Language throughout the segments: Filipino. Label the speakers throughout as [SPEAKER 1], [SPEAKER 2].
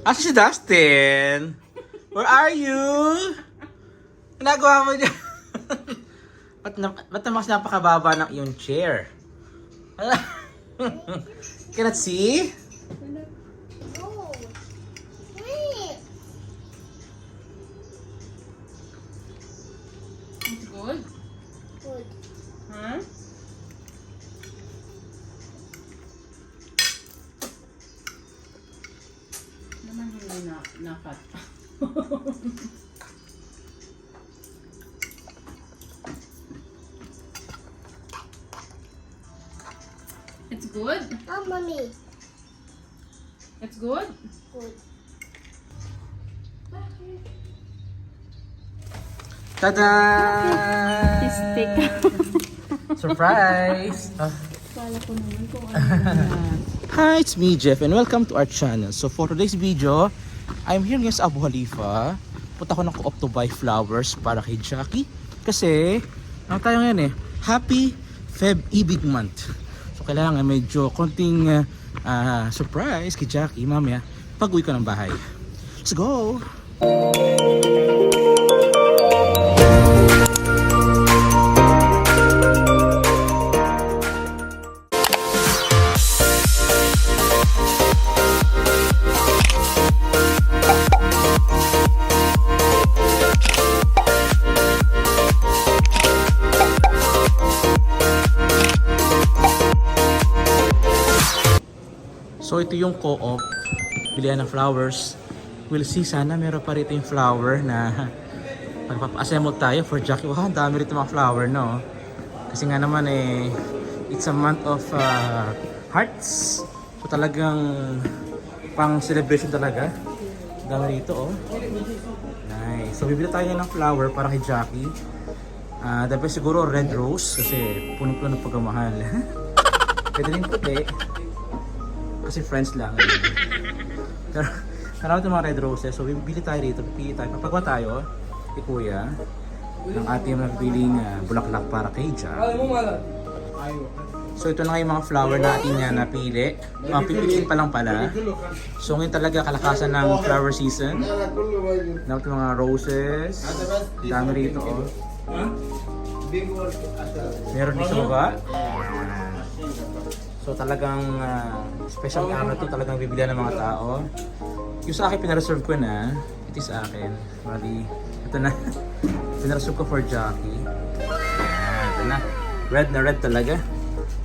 [SPEAKER 1] Asa si Dustin? Where are you? Ginagawa mo dyan? Ba't naman napakababa ng iyong chair? Cannot see?
[SPEAKER 2] Oh, wait.
[SPEAKER 3] It's good?
[SPEAKER 2] Good.
[SPEAKER 3] Huh? Naman hindi na-cut. It's good?
[SPEAKER 2] Oh, mommy.
[SPEAKER 3] It's good?
[SPEAKER 2] Good.
[SPEAKER 1] Tada!
[SPEAKER 3] Stick.
[SPEAKER 1] Surprise!
[SPEAKER 3] Kala ko naman kung ano yan.
[SPEAKER 1] Hi, it's me, Jeff, and welcome to our channel. So for today's video, I'm here ngayon sa Abu Khalifa. Punta ko ng Co-op to buy flowers para kay Jackie. Kasi, ano tayo ngayon Happy Feb Ibig Month. So kailangan medyo konting surprise kay Jackie mamaya pag-uwi ko ng bahay. Let's go! So ito yung co-op, bilihan ng flowers. We'll see, sana meron pa rito yung flower na magpapa-assemble tayo for Jackie. Wow, ang dami rito mga flower, no? Kasi nga naman it's a month of hearts. So talagang pang celebration talaga. Ang dami rito, oh. Nice. So bibili tayo ng flower para kay Jackie. Dapat siguro red rose kasi puno-puno ng pagmamahal. Pwede rin puti. Kasi friends lang. Pero marami itong mga red roses. So bibili tayo dito. Pipili tayo. Papagawa tayo kay Kuya ng ating napiling bulaklak para kay Jack. So ito na yung mga flower natin na napili. Pipiliin pa lang pala. So ngayon talaga kalakasan ng flower season. Dapat mga roses. Dami rito, oh. Meron din sa baba. So talagang special camera to, talagang bibilihan ng mga tao. Yung sa akin pinareserve ko na, it is akin. Bali, ito na. Pinareserve ko for Jackie. Ito na. Red na red talaga.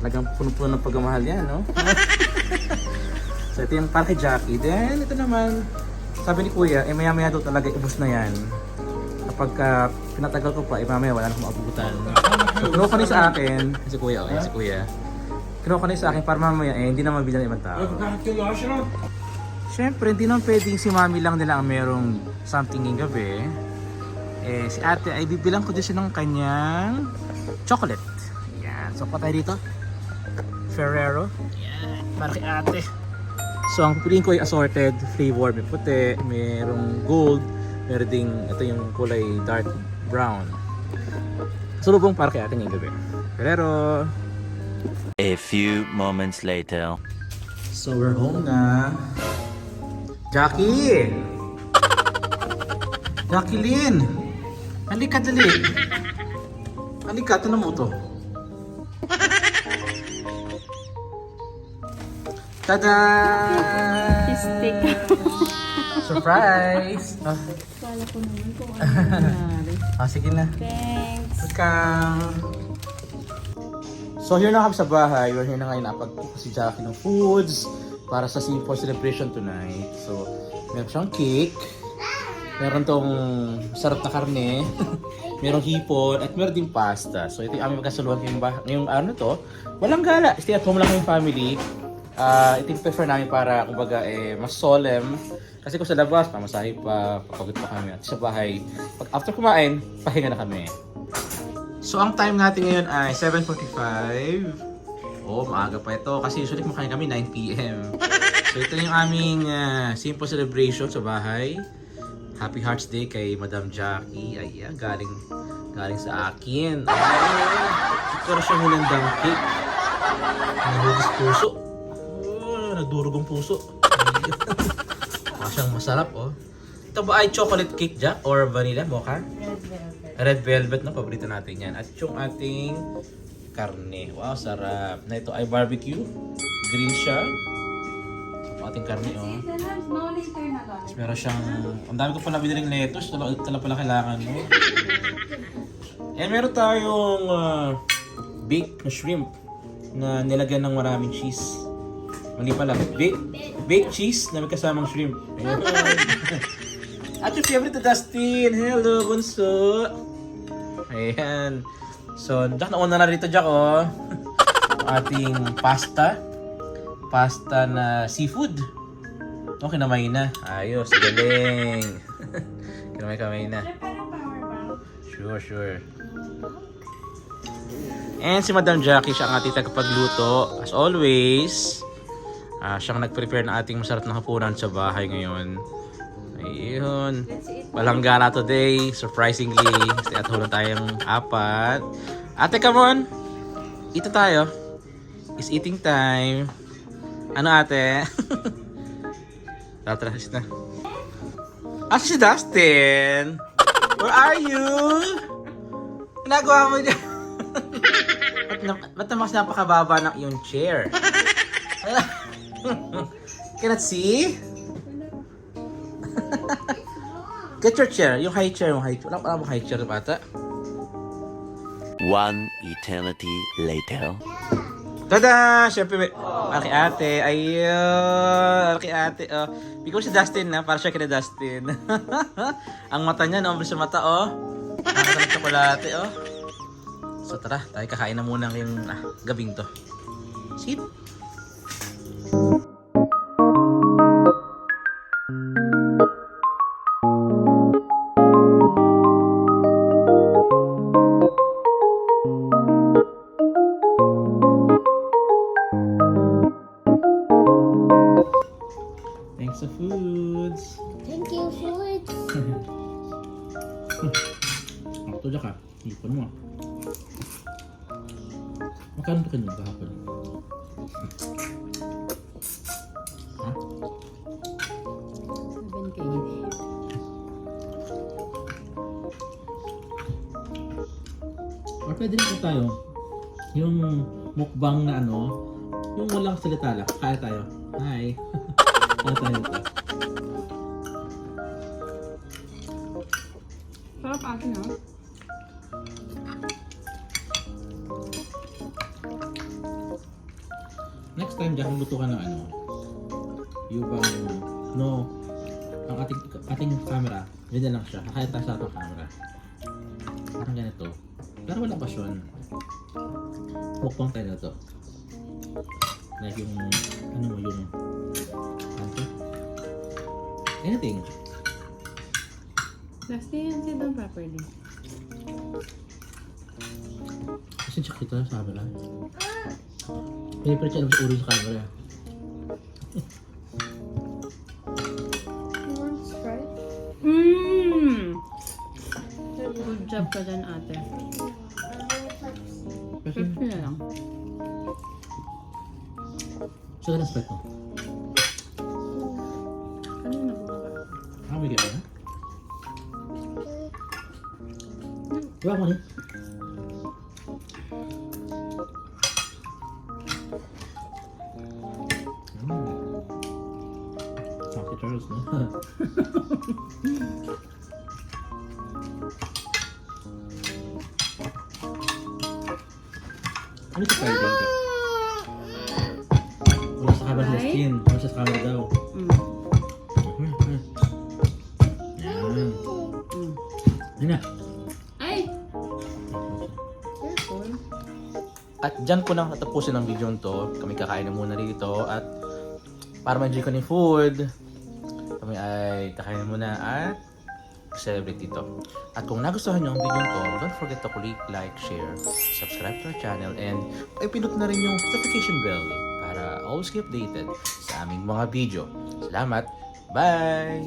[SPEAKER 1] Talagang puno-puno ng pagmamahal yan, no? So ito yung para kay Jackie. Then ito naman, sabi ni Kuya, maya-maya daw talaga ubos na yan. Kapag pinatagal ko pa, mamaya wala na akong maabutan. So kinuha ko na sa akin, si Kuya, si Kuya. Kinuha ko na sa akin para mamaya hindi na mabili ng ibang tao. Siyempre, hindi naman pwedeng si Mami lang nila ang merong something ngayong gabi. Si ate ay bibilang ko din siya ng kanyang chocolate. Yan. So, pa tayo dito. Ferrero. Yan. Para kay ate. So, ang pipiliin ko ay assorted flavor. May puti, mayroong gold, meron ding, ito yung kulay dark brown. Sulubong para kay ate ngayong gabi. Ferrero.
[SPEAKER 4] A few moments later.
[SPEAKER 1] So we're home na. Jackie! Jacqueline! Halika dali. Halika, ito na mo to. Tada!
[SPEAKER 3] Stick.
[SPEAKER 1] Surprise!
[SPEAKER 3] Kala ko naman kung ano nangyari.
[SPEAKER 1] Sige na.
[SPEAKER 3] Thanks.
[SPEAKER 1] Welcome! So here na kami sa bahay. We're here na ngayon napag-cook si Jackie ng foods para sa simple celebration tonight. So meron siyang cake, meron tong sarap na karne, merong hipon, at meron din pasta. So ito yung aming magkasuluhan ngayong ano to. Walang gala, stay at home lang yung family. Ito yung prefer namin para kumbaga mas solemn. Kasi kung sa labas, pamasahe pa, papagod pa kami. At sa bahay, pag after kumain, pahinga na kami. So ang time natin ngayon ay 7:45. Oh, maaga pa ito kasi usually kumakain kami 9 PM. So ito yung aming simple celebration sa bahay. Happy Hearts Day kay Madam Jackie. Ayan, galing sa akin. Ito na siyang hinandang cake. Nahugis puso. Oh, nagdurog ang puso. siyang masarap, oh. Ito ba ay chocolate cake, Jack? Or vanilla, mocha?
[SPEAKER 3] Red velvet.
[SPEAKER 1] Red velvet, no? Paborito natin yan. At yung ating karne. Wow, sarap. Na ito ay barbecue. Grill siya. Ang ating karne, oh.
[SPEAKER 3] No later na lang.
[SPEAKER 1] Tapos meron siyang... Ang dami ko pala biniling lettuce. Ito pala kailangan mo. And meron tayong baked na shrimp na nilagyan ng maraming cheese. Mali pala. Baked cheese na may kasamang shrimp. Ayan. At yung favorite to Dustin. Hello, bunso. Ayan. So, Jack, nauna na rito, Jack, oh. Ating pasta. Pasta na seafood. Okay, kinamay na. Ayos, galing. Kinamay na.
[SPEAKER 3] Parang power bank.
[SPEAKER 1] Sure. And si Madam Jackie, siya ang ating tagapagluto. As always, siyang nag-prepare ng ating masarap na hapunan sa bahay ngayon. Ayun. Palanggana today, surprisingly. Stay at home tayong 4. Ate, come on! Ito tayo. It's eating time. Ano, ate? Tatras na. Si Dustin! Where are you? Ginagawa mo dyan? Ba't naman napakababa ng iyong chair? Cannot see? Get your chair. Yung high chair. Wala mo high chair, bata.
[SPEAKER 4] One eternity later.
[SPEAKER 1] Tada! Siyempre, Aki ate. Ayun. Aki ate. Oh. Bigyan ko si Dustin na. Para siya kina Dustin. Ang mata niya, no? Sa mata, oh. Nakakita ng tsokolate, oh. So tara, tayo kakain na muna ngayong gabing to. Sit. Thanks sa foods.
[SPEAKER 2] Thank you, food.
[SPEAKER 1] Ako to ka. Ipon mo. Magkano ito kanina kahapon? Ha?
[SPEAKER 3] 7K.
[SPEAKER 1] Or pwede rin po tayo. Yung mukbang na ano, yung walang salita lang. Kaya tayo. Hi. Kaya tayo ito.
[SPEAKER 3] Sarap atin, no?
[SPEAKER 1] Next time, Jack, magluto ka ng ano, yung bang, no, ang ating camera, yun na lang siya. Kaya tayo sa ating camera. Parang ganito. Pero walang pasyon. Mukbang tayo na to. Like yung, ano mo, yung, ano to? Anything.
[SPEAKER 3] Dustin, sit down properly.
[SPEAKER 1] Kasi check kita sa camera. May pre-check sa ulo sa camera.
[SPEAKER 2] You want Sprite?
[SPEAKER 3] Good job ka dyan, ate.
[SPEAKER 1] Kasi,
[SPEAKER 3] Pepsi na lang.
[SPEAKER 1] saan ka na-spec mo?
[SPEAKER 3] Ano na bumaba?
[SPEAKER 1] May kaya na? Diba mo rin? Saki Charles, no? Ano sa Friday? Wala sa camera sa skin. Wala sa camera daw. Yan. Yan na.
[SPEAKER 3] Ay! Careful.
[SPEAKER 1] At dyan ko lang natapusin ang video to. Kami kakain na muna dito. At para ma-enjoy ko ng food, kami ay kakain muna at celebrate dito. At kung nagustuhan nyo ang video to, don't forget to click like, share, subscribe to our channel, and ipindot na rin yung notification bell para always keep updated sa aming mga video. Salamat! Bye!